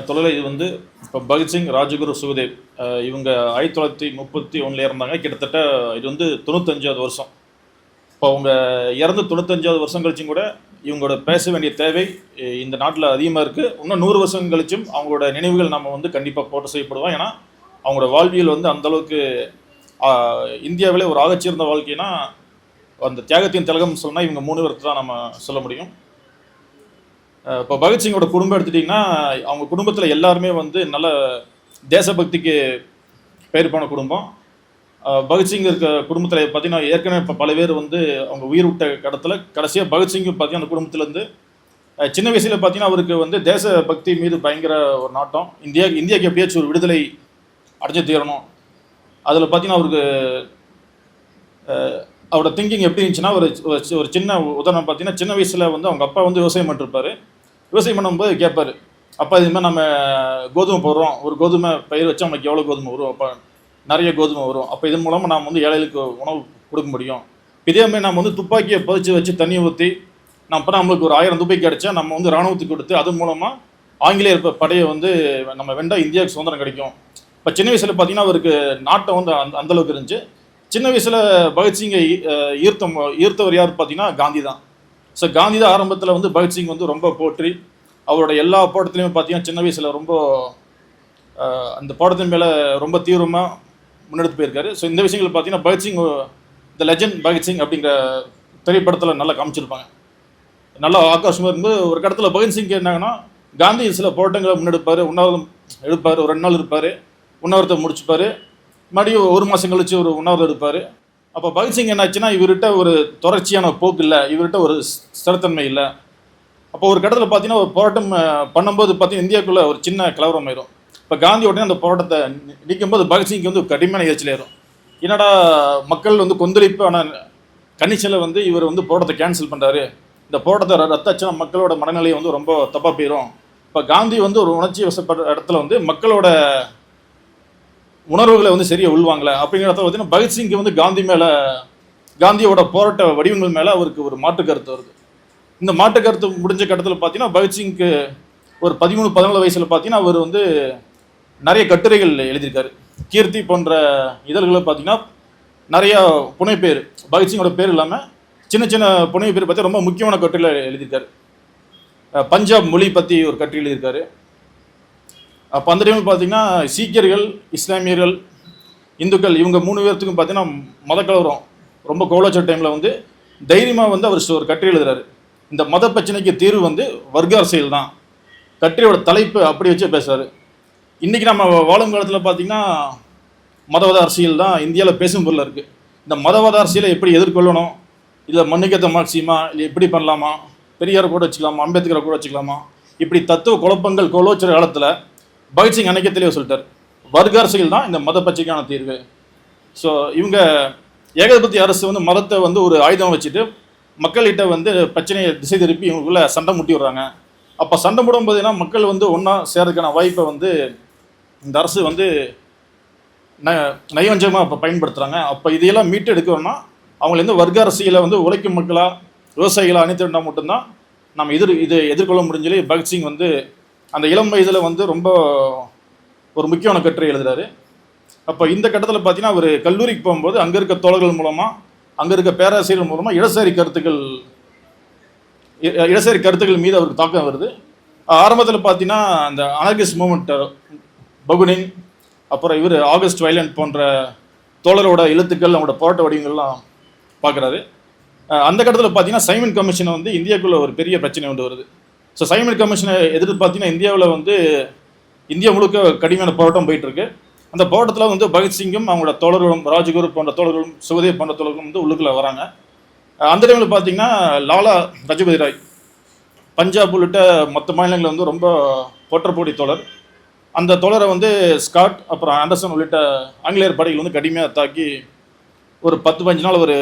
தொழிலை இது வந்து இப்போ பகத்சிங், ராஜகுரு, சுகதேவ் இவங்க 1931 இறந்தாங்க. கிட்டத்தட்ட இது வந்து 95வது வருஷம். இப்போ அவங்க இறந்து 95வது வருஷம் கழிச்சும் கூட இவங்களோட பேச வேண்டிய தேவை இந்த நாட்டில் அதிகமாக இருக்குது. இன்னும் 100 வருஷம் கழிச்சும் அவங்களோட நினைவுகள் நம்ம வந்து கண்டிப்பாக போட்டு செய்யப்படுவோம். ஏன்னா அவங்களோட வாழ்வியல் வந்து அந்தளவுக்கு இந்தியாவிலே ஒரு ஆகச்சிறந்த வாழ்க்கைனா அந்த தியாகத்தின் திலகம் சொன்னால் இவங்க 3 பேர்த்து தான் நம்ம சொல்ல முடியும். இப்போ பகத்சிங்கோட குடும்பம் எடுத்துட்டிங்கன்னா அவங்க குடும்பத்தில் எல்லாருமே வந்து நல்ல தேசபக்திக்கு பெயர் போன குடும்பம். பகத்சிங் இருக்க குடும்பத்தில் பார்த்தீங்கன்னா ஏற்கனவே இப்போ பல பேர் வந்து அவங்க உயிர் விட்ட கடத்தில் கடைசியாக பகத்சிங் பார்த்தீங்கன்னா அந்த குடும்பத்திலேருந்து சின்ன வயசில் பார்த்தீங்கன்னா அவருக்கு வந்து தேசபக்தி மீது பயங்கர ஒரு நாட்டம். இந்தியாவுக்கு எப்படியாச்சும் ஒரு விடுதலை அடைஞ்சு தீரணும். அதில் பார்த்தீங்கன்னா அவருக்கு அவரோட திங்கிங் எப்படி இருந்துச்சுன்னா ஒரு சின்ன உதாரணம் பார்த்தீங்கன்னா சின்ன வயசில் வந்து அவங்க அப்பா வந்து விவசாயம் பண்ணிருப்பார். விவசாயம் பண்ணும்போது கேட்பார், அப்பா இது மாதிரி நம்ம கோதுமை போடுறோம், ஒரு கோதுமை பயிர் வச்சா நமக்கு எவ்வளோ கோதுமை வரும், அப்போ நிறைய கோதுமை வரும், அப்போ இதன் மூலமாக நாம் வந்து ஏழைகளுக்கு உணவு கொடுக்க முடியும். இதேமாதிரி நம்ம வந்து துப்பாக்கியை பதிச்சு வச்சு தண்ணியை ஊற்றி அப்போ நம்மளுக்கு ஒரு 1000 துப்பாக்கி கிடச்சா நம்ம வந்து இராணுவத்துக்கு கொடுத்து அது மூலமாக ஆங்கிலேயர் படையை வந்து நம்ம வெண்டா இந்தியாவுக்கு சுதந்திரம் கிடைக்கும். இப்போ சின்ன வயசில் பார்த்தீங்கன்னா அவருக்கு நாட்டம் வந்து அந்தளவுக்கு இருந்துச்சு. சின்ன வயசில் பகத்சிங்கை ஈர்த்தவர் யார் பார்த்தீங்கன்னா காந்தி தான். ஸோ காந்தி தான் ஆரம்பத்தில் வந்து பகத்சிங் வந்து ரொம்ப போற்றி அவரோட எல்லா போராட்டத்துலையுமே பார்த்தீங்கன்னா சின்ன வயசில் ரொம்ப அந்த போராட்டத்தின் மேலே ரொம்ப தீவிரமாக முன்னெடுத்து போயிருக்காரு. ஸோ இந்த விஷயங்கள் பார்த்தீங்கன்னா பகத்சிங் த லெஜண்ட் பகத்சிங் அப்படிங்கிற திரைப்படத்தில் நல்லா காமிச்சிருப்பாங்க. நல்லா ஆக்ரோஷமாக இருந்து ஒரு கடத்தில் பகத்சிங் என்னாங்கன்னா காந்தி சில போராட்டங்களை முன்னெடுப்பார், உண்ணாவிரதம் எடுப்பார், ஒரு 2 நாள் இருப்பார், உண்ணாவிரதத்தை முடிச்சுப்பார், மறுபடியும் 1 மாதம் கழிச்சு ஒரு உண்ணாவிரதம் எடுப்பார். அப்போ பகத்சிங் என்னாச்சுன்னா இவர்கிட்ட ஒரு தொடர்ச்சியான போக்கு இல்லை, இவர்கிட்ட ஒரு ஸ்திரத்தன்மை இல்லை. அப்போ ஒரு கட்டத்தில் பார்த்தீங்கன்னா ஒரு போராட்டம் பண்ணும்போது பார்த்தீங்கன்னா இந்தியாவுக்குள்ளே ஒரு சின்ன கலவரம் ஆயிரும். இப்போ காந்தி உடனே அந்த போராட்டத்தை நிற்கும்போது பகத்சிங்க்கு வந்து கடுமையான எரிச்சல் ஏறும். என்னடா மக்கள் வந்து கொந்தளிப்பு, ஆனால் கணிச்சலை வந்து இவர் வந்து போராட்டத்தை கேன்சல் பண்ணுறாரு, இந்த போராட்டத்தை ரத்தாச்சுன்னா மக்களோட மனநிலையை வந்து ரொம்ப தப்பாக போயிடும். இப்போ காந்தி வந்து ஒரு உணர்ச்சி வசப்படுற இடத்துல வந்து மக்களோட உணர்வுகளை வந்து சரியாக உள்வாங்கலை. அப்படிங்கிற இடத்துல பார்த்தீங்கன்னா பகத்சிங்க்கு வந்து காந்தியோட போராட்ட வடிவங்கள் மேலே அவருக்கு ஒரு மாற்று கருத்து வருது. இந்த மாற்று கருத்து முடிஞ்ச கட்டத்தில் பார்த்தீங்கன்னா பகத்சிங்க்கு ஒரு 13-14 வயசில் பார்த்தீங்கன்னா அவர் வந்து நிறைய கட்டுரைகள் எழுதியிருக்காரு. கீர்த்தி போன்ற இதழ்களை பார்த்தீங்கன்னா நிறையா புனைப்பேர் பகத்சிங்கோட பேர் இல்லாமல் சின்ன சின்ன புனைப்பேர் பற்றி ரொம்ப முக்கியமான கட்டுரைகளை எழுதியிருக்காரு. பஞ்சாப் மொழி பற்றி ஒரு கட்டுரை எழுதியிருக்காரு. அப்போ அந்த டைமில் பார்த்தீங்கன்னா சீக்கியர்கள், இஸ்லாமியர்கள், இந்துக்கள் இவங்க 3 பேர்த்துக்கும் பார்த்தீங்கன்னா மதக்கலவரம் ரொம்ப கோலாச்சல் டைமில் வந்து தைரியமாக வந்து அவர் ஒரு கட்டுரை எழுதுறாரு. இந்த மத பிரச்சனைக்கு தீர்வு வந்து வர்க்க அரசியல் தான். கட்டுரையோட தலைப்பு அப்படி வச்சே பேசுகிறாரு. இன்றைக்கி நம்ம வாழும் காலத்தில் பார்த்திங்கன்னா மதவாத அரசியல் தான் இந்தியாவில் பேசும் பொருளாக இருக்குது. இந்த மதவாத அரசியலை எப்படி எதிர்கொள்ளணும், இல்லை மண்ணுக்கேற்ற மார்க்சியமா, இல்லை எப்படி பண்ணலாமா, பெரியார் கூட வச்சுக்கலாமா, அம்பேத்கரை கூட வச்சுக்கலாமா, இப்படி தத்துவ குழப்பங்கள் கோலோச்சர காலத்தில் பகத்சிங் அன்னைக்கே தெளிவாக சொல்லிட்டார், வர்க்க அரசியல் தான் இந்த மத பிரச்சனைக்கான தீர்வு. ஸோ இவங்க ஏகாதிபத்திய அரசு வந்து மதத்தை வந்து ஒரு ஆயுதம் வச்சுட்டு மக்கள்கிட்ட வந்து பிரச்சனையை திசை திருப்பி இவங்களுக்குள்ள சண்டை முட்டி விடுறாங்க. அப்போ சண்டை போடும் போதுன்னா மக்கள் வந்து ஒன்றா சேர்றதுக்கான வாய்ப்பை வந்து இந்த அரசு வந்து நயவஞ்சமாக இப்போ பயன்படுத்துகிறாங்க. அப்போ இதையெல்லாம் மீட்டு எடுக்கணும்னா அவங்கள வர்க்க அரசியலை வந்து உழைக்கும் மக்களாக, விவசாயிகளாக அணித்திருந்தால் மட்டும்தான் நம்ம இதை எதிர்கொள்ள முடிஞ்சலி பகத்சிங் வந்து அந்த இளம் வயதில் வந்து ரொம்ப ஒரு முக்கியமான கட்டுரை எழுதுறாரு. அப்போ இந்த கட்டத்தில் பார்த்தீங்கன்னா அவர் கல்லூரிக்கு போகும்போது அங்கே இருக்க தோழர்கள் மூலமாக, அங்கே இருக்க பேராசிரியர்கள் மூலமாக இடதுசாரி கருத்துக்கள் மீது அவருக்கு தாக்கம் வருது. ஆரம்பத்தில் பார்த்தீங்கன்னா அந்த அனர்கிஸ்ட் மூமெண்ட் பகுனின், அப்புறம் இவர் ஆகஸ்ட் வைலண்ட் போன்ற தோழரோட எழுத்துக்கள், அவங்களோட போராட்ட வடிவங்கள்லாம் பார்க்குறாரு. அந்த கட்டத்தில் பார்த்தீங்கன்னா சைமன் கமிஷனை வந்து இந்தியாவுக்குள்ள ஒரு பெரிய பிரச்சனை கொண்டு வருது. ஸோ சைமன் கமிஷனை எதிர்த்து பார்த்தீங்கன்னா இந்தியாவில் வந்து இந்தியா முழுக்க கடுமையான போராட்டம் போயிட்டுருக்கு. அந்த போராட்டத்தில் வந்து பகத்சிங்கும் அவங்களோட தோழர்களும், ராஜகுரு போன்ற தோழர்களும், சுகதேவ் போன்ற தோழர்களும் வந்து உள்ளுக்குள்ளே வராங்க. அந்த டைமில் பார்த்தீங்கன்னா லாலா லஜபதி ராய் பஞ்சாப் உள்ளிட்ட மற்ற மாநிலங்களில் வந்து ரொம்ப போற்றப்போடி தோழர். அந்த தோழரை வந்து ஸ்காட், அப்புறம் ஆண்டர்சன் உள்ளிட்ட ஆங்கிலேயர் படைகள் வந்து கடுமையாக தாக்கி ஒரு 10-15 நாள் ஒரு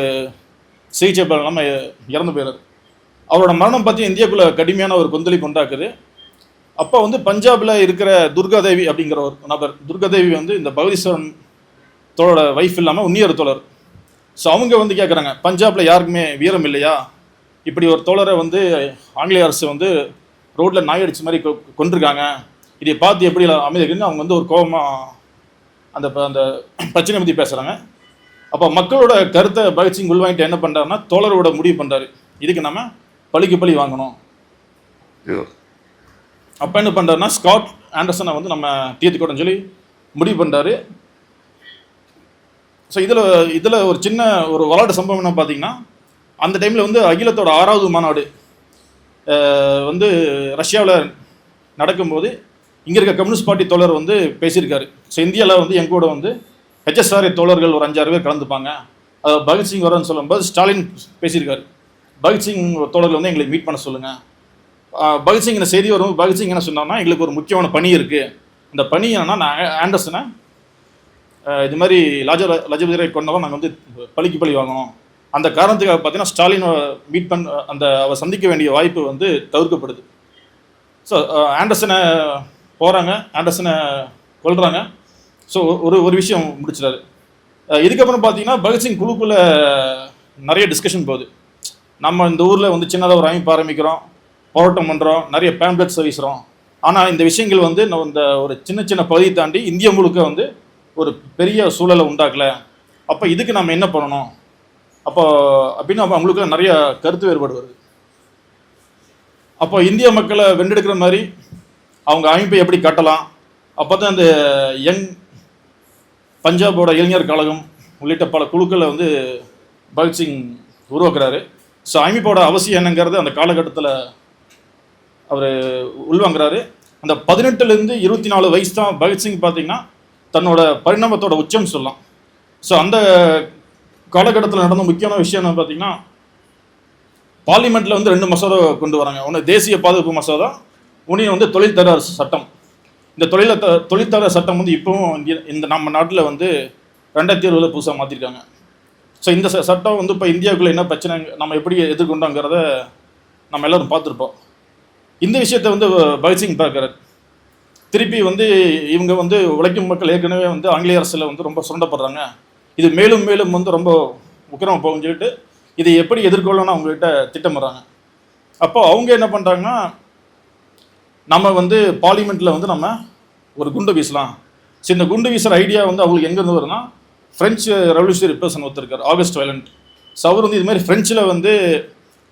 சிகிச்சை பலனாமல் இறந்து போயிடுறாரு. அவரோட மரணம் பற்றி இந்தியாவுக்குள்ளே கடுமையான ஒரு கொந்தளிப்பு உண்டாக்குது. அப்போ வந்து பஞ்சாபில் இருக்கிற துர்காதேவி அப்படிங்கிற ஒரு நபர், துர்காதேவி வந்து இந்த பகதீஸ்வரன் தோழோட வைஃப் இல்லாமல் உன்னியர் தோழர். ஸோ அவங்க வந்து கேட்குறாங்க, பஞ்சாபில் யாருக்குமே வீரம் இல்லையா, இப்படி ஒரு தோழரை வந்து ஆங்கிலேய அரசு வந்து ரோட்டில் நாய் அடிச்ச மாதிரி கொண்டிருக்காங்க, இதை பார்த்து எப்படி அமைதிக்குன்னு அவங்க வந்து ஒரு கோபமாக அந்த அந்த பிரச்சனை பற்றி பேசுகிறாங்க. அப்போ மக்களோட கருத்தை பகத்சிங் உள்வாங்கிட்டு என்ன பண்ணுறாருன்னா தோழரோட முடிவு பண்ணுறாரு, இதுக்கு நம்ம பழிக்கு பழி வாங்கணும். அப்போ என்ன பண்ணுறாருன்னா ஸ்காட் ஆண்டர்சனை வந்து நம்ம தீர்த்துக்கூடன்னு சொல்லி முடிவு பண்ணுறாரு. ஸோ இதில் ஒரு சின்ன ஒரு வரலாற்று சம்பவம் என்ன பார்த்தீங்கன்னா, அந்த டைமில் வந்து அகிலத்தோட 6வது மாநாடு வந்து ரஷ்யாவில் நடக்கும்போது இங்கே இருக்க கம்யூனிஸ்ட் பார்ட்டி தோழர் வந்து பேசியிருக்காரு. ஸோ இந்தியாவில் வந்து எங்கூட வந்து HSRA தோழர்கள் ஒரு 5-6 பேர் கலந்துப்பாங்க. பகத்சிங் வரன்னு சொல்லும்போது ஸ்டாலின் பேசியிருக்காரு, பகத்சிங் தோழர்கள் வந்து எங்களுக்கு மீட் பண்ண சொல்லுங்கள். பகத்சிங் இந்த செய்தி வரும். பகத்சிங் என்ன சொன்னான்னா, எங்களுக்கு ஒரு முக்கியமான பணி இருக்குது. அந்த பணி என்னன்னா, நான் ஆண்டர்சனை இது மாதிரி லஜபதி ராய் கொண்டவன் நாங்கள் வந்து பழிக்கு பழி வாங்கணும். அந்த காரணத்துக்காக பார்த்தீங்கன்னா ஸ்டாலினை மீட் அவர் சந்திக்க வேண்டிய வாய்ப்பு வந்து தவிர்க்கப்படுது. ஸோ ஆண்டர்சனை போகிறாங்க, ஆண்டர்சனை கொல்றாங்க. ஸோ ஒரு விஷயம் முடிச்சிடாரு. இதுக்கப்புறம் பார்த்தீங்கன்னா பகத்சிங் குழுக்குள்ளே நிறைய டிஸ்கஷன் போகுது. நம்ம இந்த ஊரில் வந்து சின்னதாக ஒரு அமைப்பு ஆரம்பிக்கிறோம், போராட்டம் பண்ணுறோம், நிறைய பேம்ப்ளெட்ஸ் வீசுகிறோம். ஆனால் இந்த விஷயங்கள் வந்து நம்ம இந்த ஒரு சின்ன சின்ன பகுதியை தாண்டி இந்தியா முழுக்க வந்து ஒரு பெரிய சூழலை உண்டாக்கலை. அப்போ இதுக்கு நம்ம என்ன பண்ணணும் அப்படின்னு அவங்களுக்கு நிறைய கருத்து வேறுபாடு வருது. அப்போ இந்திய மக்களை வென்றெடுக்கிற மாதிரி அவங்க அமைப்பை எப்படி கட்டலாம், அப்போ தான் இந்த யங் பஞ்சாபோட இளைஞர் கழகம் உள்ளிட்ட பல குழுக்களை வந்து பகத்சிங் உருவாக்குறாரு. ஸோ அமைப்போட அவசியம் என்னங்கிறது அந்த காலகட்டத்தில் அவர் உள்வாங்கிறாரு. அந்த 18லேருந்து 24 வயசு தான் பகத்சிங் பார்த்தீங்கன்னா தன்னோட பரிணாமத்தோட உச்சம் சொல்லலாம். ஸோ அந்த காலகட்டத்தில் நடந்த முக்கியமான விஷயம் என்ன பார்த்தீங்கன்னா, பார்லிமெண்ட்டில் வந்து 2 மசோதா கொண்டு வராங்க. ஒன்று தேசிய பாதுகாப்பு மசோதா, ஒன்று வந்து தொழில்தர சட்டம். இந்த தொழில்தர சட்டம் வந்து இப்போவும் இந்த நம்ம நாட்டில் வந்து 2020 புதுசாக மாற்றிருக்காங்க. ஸோ இந்த சட்டம் வந்து இப்போ இந்தியாவுக்குள்ளே என்ன பிரச்சனை நம்ம எப்படி எதிர்கொண்டோங்கிறத நம்ம எல்லோரும் பார்த்துருப்போம். இந்த விஷயத்தை வந்து பகத்சிங் பார்க்குறாரு. திருப்பி வந்து இவங்க வந்து உழைக்கும் மக்கள் ஏற்கனவே வந்து ஆங்கிலேய அரசில் வந்து ரொம்ப சுரண்டப்படுறாங்க, இது மேலும் மேலும் வந்து ரொம்ப உக்கிரமாக போகும்னு சொல்லிட்டு இதை எப்படி எதிர்கொள்ளணும்னு அவங்ககிட்ட திட்டமிடுறாங்க. அப்போ அவங்க என்ன பண்ணுறாங்கன்னா, நம்ம வந்து பார்லிமெண்ட்டில் வந்து நம்ம ஒரு குண்டு வீசலாம். ஸோ இந்த குண்டு வீசுகிற ஐடியா வந்து அவங்களுக்கு எங்கேருந்து வருதுன்னா, ஃப்ரெஞ்சு ரெவல்யூஷனரி பர்சன் ஒருத்தருக்கார், ஆகஸ்ட் வைலண்ட். ஸோ அவர் வந்து இதுமாதிரி ஃப்ரெஞ்சில் வந்து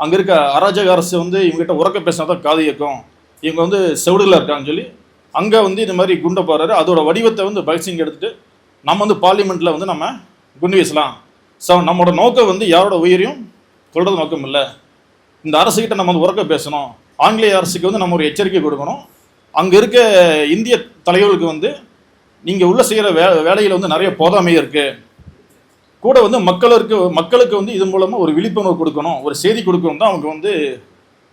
அங்கே இருக்க அராஜக அரசு வந்து இவங்ககிட்ட உறக்க பேசினா தான் காது இயக்கம், இவங்க வந்து செவிடுகளாக இருக்காங்கன்னு சொல்லி அங்கே வந்து இது மாதிரி குண்டை போடுறாரு. அதோட வடிவத்தை வந்து பகத்சிங் எடுத்துகிட்டு நம்ம வந்து பார்லிமெண்ட்டில் வந்து நம்ம குண்டு வீசலாம். ஸோ நம்மளோட நோக்கம் வந்து யாரோட உயிரையும் சொல்கிறது நோக்கம் இல்லை, இந்த அரசுக்கிட்ட நம்ம வந்து உறக்க பேசணும், ஆங்கிலேய அரசுக்கு வந்து நம்ம ஒரு எச்சரிக்கை கொடுக்கணும், அங்கே இருக்க இந்திய தலைவர்களுக்கு வந்து நீங்கள் உள்ள செய்கிற வேலையில் வந்து நிறைய போதாமை இருக்குது, கூட வந்து மக்களுக்கு வந்து இது மூலமாக ஒரு விழிப்புணர்வு கொடுக்கணும், ஒரு செய்தி கொடுக்கணும் தான் அவங்க வந்து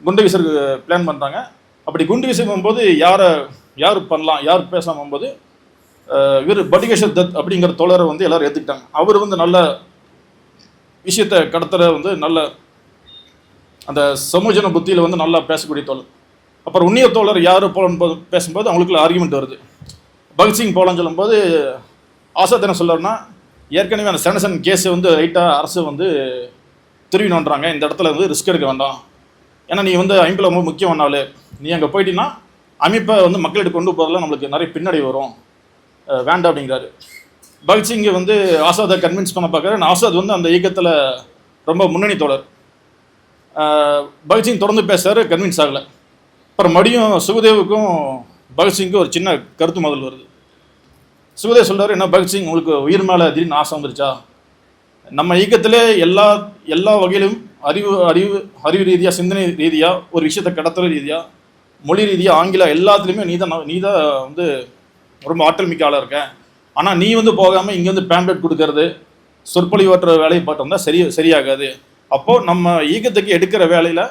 குண்டு வீசருக்கு பிளான் பண்ணுறாங்க. அப்படி குண்டு வீசும் போது யார் பண்ணலாம், யார் பேசாமல் போது இவர் பட்டிகேஸ்வர் தத் அப்படிங்கிற தோழரை வந்து எல்லாரும் ஏற்றுக்கிட்டாங்க. அவர் வந்து நல்ல விஷயத்தை கடத்துகிற வந்து நல்ல அந்த சமூஜன புத்தியில் வந்து நல்லா பேசக்கூடிய தோழர். அப்புறம் உன்னிய தோழர் யார் போலன்னு பேசும்போது அவங்களுக்குள்ள ஆர்குமெண்ட் வருது. பகத்சிங் போலன்னு சொல்லும்போது ஆசாத் என்ன சொல்கிறாருன்னா, ஏற்கனவே அந்த சேனசன் கேஸை வந்து ரைட்டாக அரசு வந்து திரும்பி நோண்டுறாங்க, இந்த இடத்துல வந்து ரிஸ்க் எடுக்க வேண்டாம், ஏன்னா நீ வந்து அமைப்பில் ரொம்ப முக்கியமான நாள், நீ அங்கே போயிட்டீங்கன்னா அமைப்பை வந்து மக்களிடம் கொண்டு போகிறதுல நம்மளுக்கு நிறைய பின்னடை வரும், வேண்டாம் அப்படிங்கிறாரு. பகத்சிங்கை வந்து ஆசாத்தை கன்வின்ஸ் பண்ண பார்க்குறாரு. ஆசாத் வந்து அந்த இயக்கத்தில் ரொம்ப முன்னணி தோழர். பகத்சிங் தொடர்ந்து பேசுகிறாரு, கன்வின்ஸ் ஆகலை. அப்புறம் மறுபடியும் சுகதேவுக்கும் பகத்சிங்கும் ஒரு சின்ன கருத்து முதல் வருது. சுகதேவ் சொல்கிறார், என்ன பகத்சிங் உங்களுக்கு உயிர் மேலே திடீர்னு ஆசை வந்துருச்சா, நம்ம இயக்கத்திலே எல்லா வகையிலும் அறிவு ரீதியாக, சிந்தனை ரீதியாக, ஒரு விஷயத்தை கடத்துற ரீதியாக, மொழி ரீதியாக, ஆங்கிலம் எல்லாத்துலேயுமே நீ தான் வந்து ரொம்ப ஆற்றல் மிக்க ஆளாக இருக்க, ஆனால் நீ வந்து போகாமல் இங்கே வந்து பேம்ப்ளெட் கொடுக்கறது, சொற்பொழிவாற்ற வேலையை பார்த்தோம்னா சரியாகாது. அப்போது நம்ம இயக்கத்துக்கு எடுக்கிற வேலையில்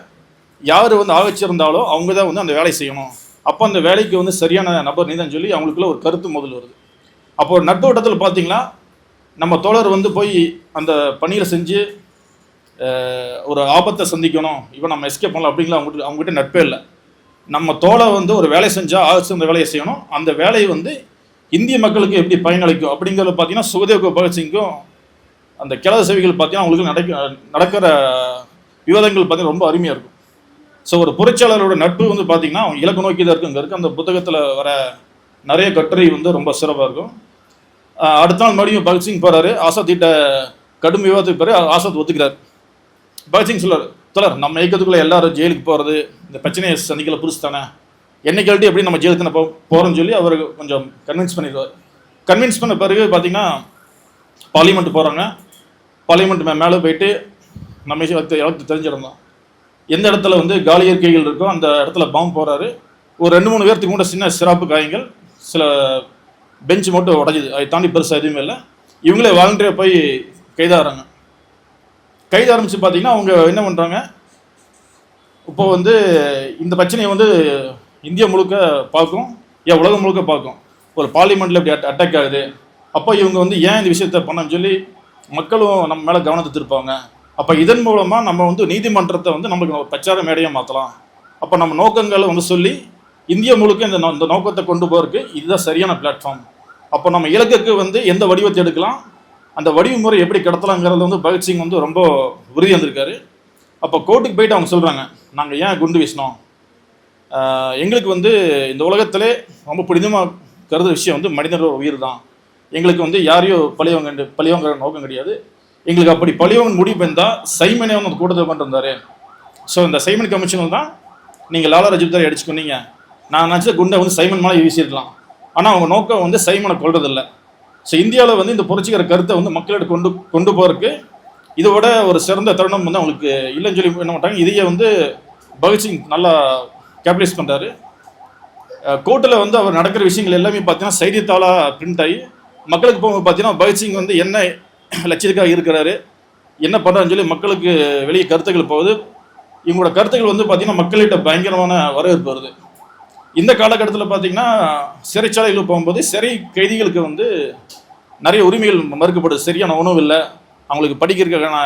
யார் வந்து ஆகச்சிருந்தாலோ அவங்க தான் வந்து அந்த வேலையை செய்யணும், அப்போ அந்த வேலைக்கு வந்து சரியான நபர் நீ தான் சொல்லி அவங்களுக்குள்ள ஒரு கருத்து முதல் வருது. அப்போ நட்போட்டத்தில் பார்த்தீங்கன்னா நம்ம தோழர் வந்து போய் அந்த பணியில் செஞ்சு ஒரு ஆபத்தை சந்திக்கணும், இப்போ நம்ம எஸ்கேப் பண்ணலாம் அப்படிங்களா அவங்ககிட்ட நட்பே இல்லை. நம்ம தோழர் வந்து ஒரு வேலை செஞ்சால் ஆகச்சு அந்த வேலையை செய்யணும், அந்த வேலையை வந்து இந்திய மக்களுக்கு எப்படி பயனளிக்கும் அப்படிங்கிறத பார்த்தீங்கன்னா சுகதேவ் பகத்சிங்கும் அந்த கிழத சேவைகள் பார்த்தீங்கன்னா அவங்களுக்கு நடக்கிற விவாதங்கள் பார்த்தீங்கன்னா ரொம்ப அருமையாக இருக்கும். ஸோ ஒரு புரட்சியாளரோட நட்பு வந்து பார்த்தீங்கன்னா அவங்க இலக்கு நோக்கி தான் இருக்கு. அந்த புத்தகத்தில் வர நிறைய கட்டுரை வந்து ரொம்ப சிறப்பாக இருக்கும். அடுத்த நாள் மறுபடியும் பகத்சிங் போகிறாரு. ஆசாத்திட்ட கடும் விவாதத்துக்கு பிறகு ஆசாத் ஒத்துக்கிறார். பகத்சிங் சொல்றாரு, தொடர் நம்ம இயக்கத்துக்குள்ளே எல்லாரும் ஜெயிலுக்கு போகிறது இந்த பிரச்சனையை சந்திக்கல புதுசு தானே, என்னை கேள்வி எப்படி நம்ம ஜெயிலுக்கு நம்ம போகிறோம்னு சொல்லி அவர் கொஞ்சம் கன்வின்ஸ் பண்ணிடுவார். கன்வின்ஸ் பண்ண பிறகு பார்த்தீங்கன்னா பார்லிமெண்ட் போகிறாங்க. பார்லிமெண்ட் மேலே போயிட்டு நம்ம எனக்கு தெரிஞ்சிருந்தோம் எந்த இடத்துல வந்து காலி இருக்கைகள் இருக்கோ அந்த இடத்துல பாம்பு போகிறாரு. ஒரு 2-3 பேர்த்துக்கு கூட சின்ன சிறப்பு காயங்கள், சில பெஞ்சு மட்டும் உடஞ்சிது. அதை தாண்டி பெருசாக எதுவுமே இல்லை. இவங்களே வாலண்டியராக போய் கைதாகிறாங்க. கைது ஆரம்பித்து பார்த்தீங்கன்னா அவங்க என்ன பண்ணுறாங்க, இப்போ வந்து இந்த பிரச்சனையை வந்து இந்தியா முழுக்க பார்க்கும், ஏன் உலகம் முழுக்க பார்க்கும். ஒரு பார்லிமெண்ட்டில் இப்படி அட்டாக் ஆகுது, அப்போ இவங்க வந்து ஏன் இந்த விஷயத்த பண்ணன்னு சொல்லி மக்களும் நம்ம மேலே கவனத்தை திருப்பாங்க. அப்போ இதன் மூலமாக நம்ம வந்து நீதிமன்றத்தை வந்து நமக்கு ஒரு பிரச்சார மேடையாக மாற்றலாம். அப்போ நம்ம நோக்கங்களை வந்து சொல்லி இந்தியா முழுக்க இந்த நோக்கத்தை கொண்டு போகிறதுக்கு இதுதான் சரியான பிளாட்ஃபார்ம். அப்போ நம்ம இலக்குக்கு வந்து எந்த வடிவத்தை எடுக்கலாம், அந்த வடிவமுறை எப்படி கடத்தலாங்கிறத வந்து பகத்சிங் வந்து ரொம்ப உறுதி வந்திருக்காரு. அப்போ கோர்ட்டுக்கு போயிட்டு அவங்க சொல்கிறாங்க, நாங்கள் ஏன் குண்டு வீசினோம், எங்களுக்கு வந்து இந்த உலகத்திலே ரொம்ப புனிதமாக கருதுற விஷயம் வந்து மனிதனோட உயிர் தான். எங்களுக்கு வந்து யாரையோ பழியவங்கிற நோக்கம் கிடையாது. எங்களுக்கு அப்படி பழியவங்க முடிவு இருந்தால் சைமனே வந்து அந்த கூட்டத்தை கொண்டு வந்தார். ஸோ இந்த சைமன் கமிஷனில் தான் நீங்கள் லாலா லஜபதி அடிச்சுக்கொண்டீங்க. நான் நினச்ச குண்டை வந்து சைமன் மேலே வீசியிருக்கலாம். ஆனால் அவங்க நோக்கம் வந்து சைமனை கொள்றதில்லை. ஸோ இந்தியாவில் வந்து இந்த புரட்சிகர கருத்தை வந்து மக்களிடம் கொண்டு போகிறதுக்கு இதோட ஒரு சிறந்த தருணம் வந்து அவங்களுக்கு இல்லைன்னு சொல்லி என்ன பண்ணுறாங்க. இதையே வந்து பகத்சிங் நல்லா கேபிடலைஸ் பண்ணுறாரு. கோர்ட்டில் வந்து அவர் நடக்கிற விஷயங்கள் எல்லாமே பார்த்தீங்கன்னா செய்தித்தாளாக பிரிண்ட் ஆகி மக்களுக்கு போகும்போது பார்த்தீங்கன்னா பகத்சிங் வந்து என்ன லட்சியத்துக்காக இருக்கிறாரு, என்ன பண்ணுறான்னு சொல்லி மக்களுக்கு வெளியே கருத்துக்கள் போகுது. இவங்களோட கருத்துக்கள் வந்து பார்த்தீங்கன்னா மக்கள்கிட்ட பயங்கரமான வரவேற்பு வருது. இந்த காலகட்டத்தில் பார்த்தீங்கன்னா சிறைச்சாலைகளுக்கு போகும்போது சிறை கைதிகளுக்கு வந்து நிறைய உரிமைகள் மறுக்கப்படுது. சரியான உணவு இல்லை, அவங்களுக்கு படிக்கிறதுக்கான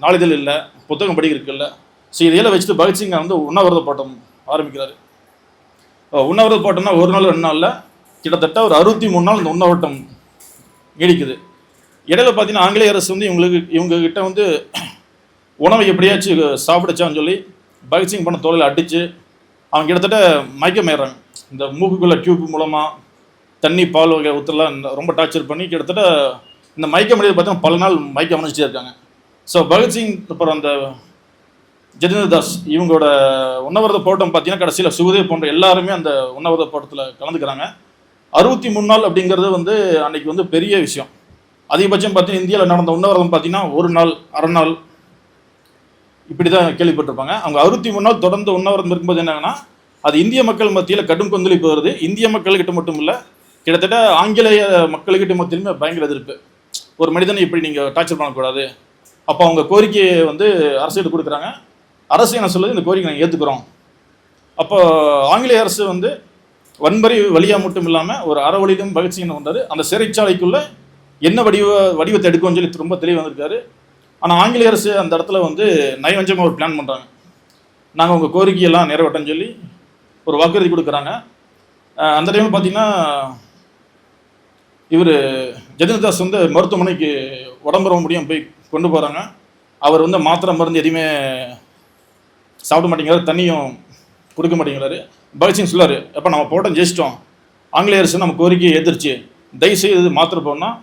நாளிதழ் இல்லை, புத்தகம் படிக்கிறதுக்கு இல்லை. ஸோ இதையெல்லாம் வச்சுட்டு பகத்சிங் வந்து உண்ணாவிரத போராட்டம் ஆரம்பிக்கிறாரு. உண்ணாவிரத போராட்டம்னா ஒரு நாள் 2 நாளில் கிட்டத்தட்ட ஒரு 63 நாள் இந்த உண்ணாவிரதம் நீடிக்குது. இடையில பார்த்தீங்கன்னா ஆங்கிலேய அரசு வந்து இவங்ககிட்ட வந்து உணவை எப்படியாச்சும் சாப்பிடுச்சான்னு சொல்லி பகத்சிங் பண்ண தோலையில் அடித்து அவங்க கிட்டத்தட்ட மயக்கமாயிடுறாங்க. இந்த மூக்குக்குள்ள டியூப் மூலமாக தண்ணி பால் வகை ஊற்றலாம் ரொம்ப டார்ச்சர் பண்ணி கிட்டத்தட்ட இந்த மயக்க முடியாது பார்த்தீங்கன்னா பல நாள் மயக்கம் அமைச்சிட்டே இருக்காங்க. ஸோ பகத்சிங் அப்புறம் அந்த ஜதேந்திர தாஸ் இவங்களோட உண்ணாவிரத போராட்டம் பார்த்தீங்கன்னா கடைசியில் சுகதேவ் போன்ற எல்லாருமே அந்த உண்ணாவிரத போராட்டத்தில் கலந்துக்கிறாங்க. 63 நாள் அப்படிங்கிறது வந்து அன்னைக்கு வந்து பெரிய விஷயம். அதிகபட்சம் பார்த்தீங்கன்னா இந்தியாவில் நடந்த உண்ணாவிரதம் பார்த்தீங்கன்னா 1 நாள், அரை நாள் இப்படி தான் கேள்விப்பட்டிருப்பாங்க. அவங்க 63 நாள் தொடர்ந்து உண்ணாவிரதம் இருக்கும்போது என்னங்கன்னா அது இந்திய மக்கள் மத்தியில் கடும் கொந்தளிப்பு வருது. இந்திய மக்கள்கிட்ட மட்டும் இல்லை, கிட்டத்தட்ட ஆங்கிலேய மக்கள்கிட்ட மத்தியிலுமே பயங்கர எதிர்ப்பு. ஒரு மனிதனை இப்படி நீங்கள் டார்ச்சர் பண்ணக்கூடாது. அப்போ அவங்க கோரிக்கையை வந்து அரசுகிட்ட கொடுக்குறாங்க. அரசு என்ன சொல்லுது, இந்த கோரிக்கை நாங்கள் ஏற்றுக்கிறோம். அப்போ ஆங்கிலேய அரசு வந்து வன்முறை வழியாக மட்டும் இல்லாமல் ஒரு அறவழியிலும் பகத்சிங் என்ன பண்ணுறாரு, அந்த சிறைச்சாலைக்குள்ளே என்ன வடிவத்தை எடுக்கும்னு சொல்லி ரொம்ப தெளிவாக வந்திருக்காரு. ஆனால் ஆங்கிலேய அரசு அந்த இடத்துல வந்து நயவஞ்சமாக ஒரு பிளான் பண்ணுறாங்க. நாங்கள் உங்கள் கோரிக்கையெல்லாம் நிறைவேற்றன்னு சொல்லி ஒரு வாக்குறுதி கொடுக்குறாங்க. அந்த டைமில் பார்த்தீங்கன்னா இவர் ஜதேந்திர தாஸ் வந்து மருத்துவமனைக்கு உடம்பு ரொம்ப முடியாமல் போய் கொண்டு போகிறாங்க. அவர் வந்து மாத்திரை மருந்து எதுவுமே சாப்பிட மாட்டேங்கிறாரு, தண்ணியும் கொடுக்க மாட்டேங்கிறாரு. பகத்சிங் சொல்லார், எப்போ நம்ம போட்டோம் ஜெயிச்சிட்டோம், ஆங்கிலேய அரசு நம்ம கோரிக்கையை எதிர்த்து தயவுசெய்து மாத்திரை போனால்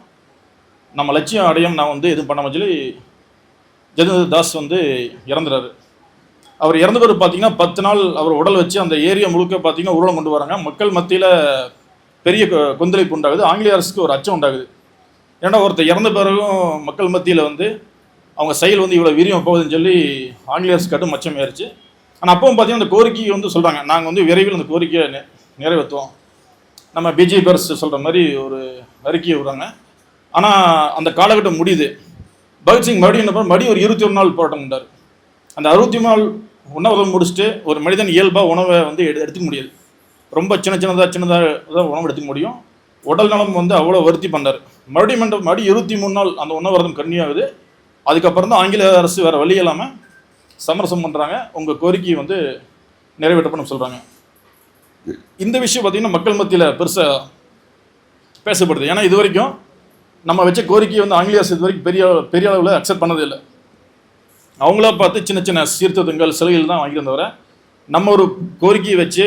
நம்ம லட்சியம் அடையும், நான் வந்து எதுவும் பண்ணாமல் சொல்லி ஜதேந்திர தாஸ் வந்து இறந்துறாரு. அவர் இறந்த பிறகு பார்த்தீங்கன்னா 10 நாள் அவர் உடல் வச்சு அந்த ஏரியா முழுக்க பார்த்தீங்கன்னா ஊர்வலம் கொண்டு வராங்க. மக்கள் மத்தியில் பெரிய கொந்தளிப்பு உண்டாகுது. ஆங்கிலேய அரசுக்கு ஒரு அச்சம் உண்டாகுது. ஏன்னா ஒருத்தர் இறந்த பிறகும் மக்கள் மத்தியில் வந்து அவங்க செயல் வந்து இவ்வளோ வீரியம் போகுதுன்னு சொல்லி ஆங்கிலேய அரசு கடும் அச்சம் ஏறிச்சு. ஆனால் அப்பவும் பார்த்தீங்கன்னா அந்த கோரிக்கையை வந்து சொல்கிறாங்க, நாங்கள் வந்து விரைவில் அந்த கோரிக்கையை நிறைவேற்றுவோம். நம்ம பிஜேபி அரசு சொல்கிற மாதிரி ஒரு அறிக்கையை விடுறாங்க. ஆனால் அந்த காலகட்டம் முடியுது. பகத்சிங் மறுபடியும் ஒரு 21 நாள் போராட்டம் உண்டார். அந்த 63 நாள் உணவு முடிச்சுட்டு ஒரு மனிதன் இயல்பாக உணவை வந்து எடுத்துக்க முடியாது. ரொம்ப சின்னதாக தான் உணவு எடுத்துக்க முடியும். உடல் நலம் வந்து அவ்வளோ வருத்தி பண்ணார். மறுபடியும் 23 நாள் அந்த உணவரதம் கன்னியாகுது. அதுக்கப்புறம் தான் ஆங்கில அரசு வேறு வழி இல்லாமல் சமரசம் பண்ணுறாங்க, உங்கள் கோரிக்கையை வந்து நிறைவேற்றப்படும் சொல்கிறாங்க. இந்த விஷயம் பார்த்திங்கன்னா மக்கள் மத்தியில் பெருசாக பேசப்படுது. ஏன்னா இது வரைக்கும் நம்ம வச்ச கோரிக்கையை வந்து ஆங்கிலேய அரசு இது வரைக்கும் பெரிய அளவில் அக்செப்ட் பண்ணதே இல்லை. அவங்களா பார்த்து சின்ன சின்ன சீர்திருத்தங்கள் சலுகைகள் தான் வாங்கிட்டு வந்தவரை நம்ம ஒரு கோரிக்கையை வச்சு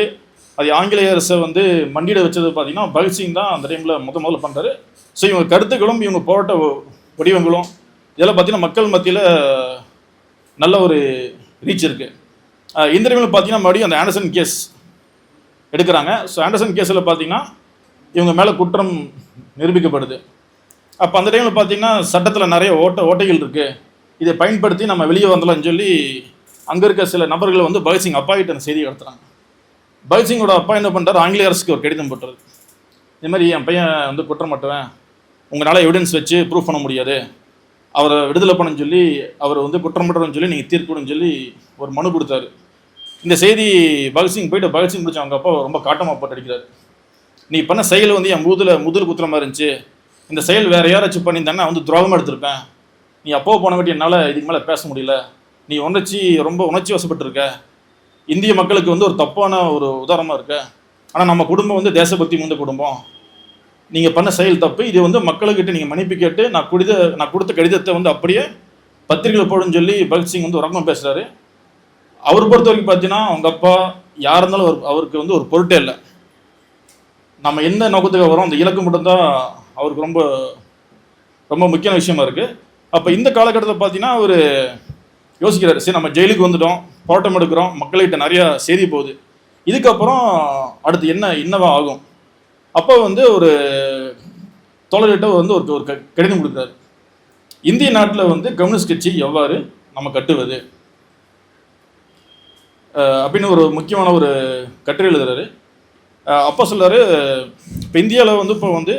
அது ஆங்கிலேய அரசை வந்து மண்டியிட வச்சது பார்த்தீங்கன்னா பகத்சிங் தான் அந்த டைமில் முதல்ல பண்ணுறாரு. ஸோ இவங்க கருத்துக்களும் இவங்க போராட்ட வடிவங்களும் இதெல்லாம் பார்த்தீங்கன்னா மக்கள் மத்தியில் நல்ல ஒரு ரீச் இருக்குது. இந்த டைமில் பார்த்தீங்கன்னா மறுபடியும் அந்த ஆண்டர்சன் கேஸ் எடுக்கிறாங்க. ஸோ ஆண்டர்சன் கேஸில் பார்த்தீங்கன்னா இவங்க மேலே குற்றம் நிரூபிக்கப்படுது. அப்போ அந்த டைமில் பார்த்தீங்கன்னா சட்டத்தில் நிறைய ஓட்டைகள் இருக்குது, இதை பயன்படுத்தி நம்ம வெளியே வந்துடலாம்னு சொல்லி அங்கே இருக்க சில நபர்கள் வந்து பகத்சிங் அப்பா கிட்ட அந்த செய்தி எடுத்துறாங்க. பகத்சிங்கோட அப்பா என்ன பண்ணுறாரு, ஆங்கிலேய அரசுக்கு ஒரு கடிதம் போட்டுறது, இது மாதிரி என் பையன் வந்து குற்றமற்றவன், உங்களால் எவிடன்ஸ் வச்சு ப்ரூவ் பண்ண முடியாது, அவரை விடுதலை பண்ணன்னு சொல்லி அவர் வந்து குற்றமற்றவன்னு சொல்லி நீங்கள் தீர்ப்புன்னு சொல்லி ஒரு மனு கொடுத்தாரு. இந்த செய்தி பகத்சிங் போயிட்டு பகத்சிங் பிடிச்ச அவங்க அப்பா ரொம்ப காட்டமாக போட்டு அடிக்கிறார். நீ பண்ண செயல் வந்து என் முதல் குத்துற மாதிரி இருந்துச்சு, இந்த செயல் வேறு யாராச்சும் பண்ணியிருந்தாங்கன்னா வந்து துரோகமாக எடுத்திருப்பேன், நீ அப்போ போன வாட்டி என்னால் இதுக்கு மேலே பேச முடியல, நீ ரொம்ப உணர்ச்சி வசப்பட்டிருக்க, இந்திய மக்களுக்கு வந்து ஒரு தப்பான ஒரு உதாரணமாக இருக்க, ஆனால் நம்ம குடும்பம் வந்து தேசபக்தி முந்த குடும்பம், நீங்கள் பண்ண செயல் தப்பு, இது வந்து மக்களுக்கிட்ட நீங்கள் மன்னிப்பு கேட்டு நான் கொடுத்த கடிதத்தை வந்து அப்படியே பத்திரிகையில் போடுன்னு சொல்லி பகத்சிங் வந்து உரக்கமாக பேசுகிறாரு. அவர் பொறுத்த வரைக்கும் பார்த்தீங்கன்னா அவங்க அப்பா யார் இருந்தாலும் அவருக்கு வந்து ஒரு பொருட்டே இல்லை, நம்ம என்ன நோக்கத்துக்கு வரோம் அந்த இலக்கு மட்டும்தான் அவருக்கு ரொம்ப ரொம்ப முக்கியமான விஷயமா இருக்குது. அப்போ இந்த காலகட்டத்தில் பார்த்தீங்கன்னா அவர் யோசிக்கிறாரு, சரி நம்ம ஜெயிலுக்கு வந்துட்டோம், போராட்டம் எடுக்கிறோம், மக்கள்கிட்ட நிறையா செய்தி போகுது, இதுக்கப்புறம் அடுத்து என்னவா ஆகும். அப்போ வந்து ஒரு தோழர்கிட்ட வந்து ஒரு கடிதம் கொடுக்குறாரு, இந்திய நாட்டில் வந்து கம்யூனிஸ்ட் கட்சி எவ்வாறு நம்ம கட்டுவது அப்படின்னு ஒரு முக்கியமான ஒரு கட்டுரை எழுதுறாரு. அப்போ சொல்கிறாரு, இப்போ இந்தியாவில் வந்து இப்போ வந்து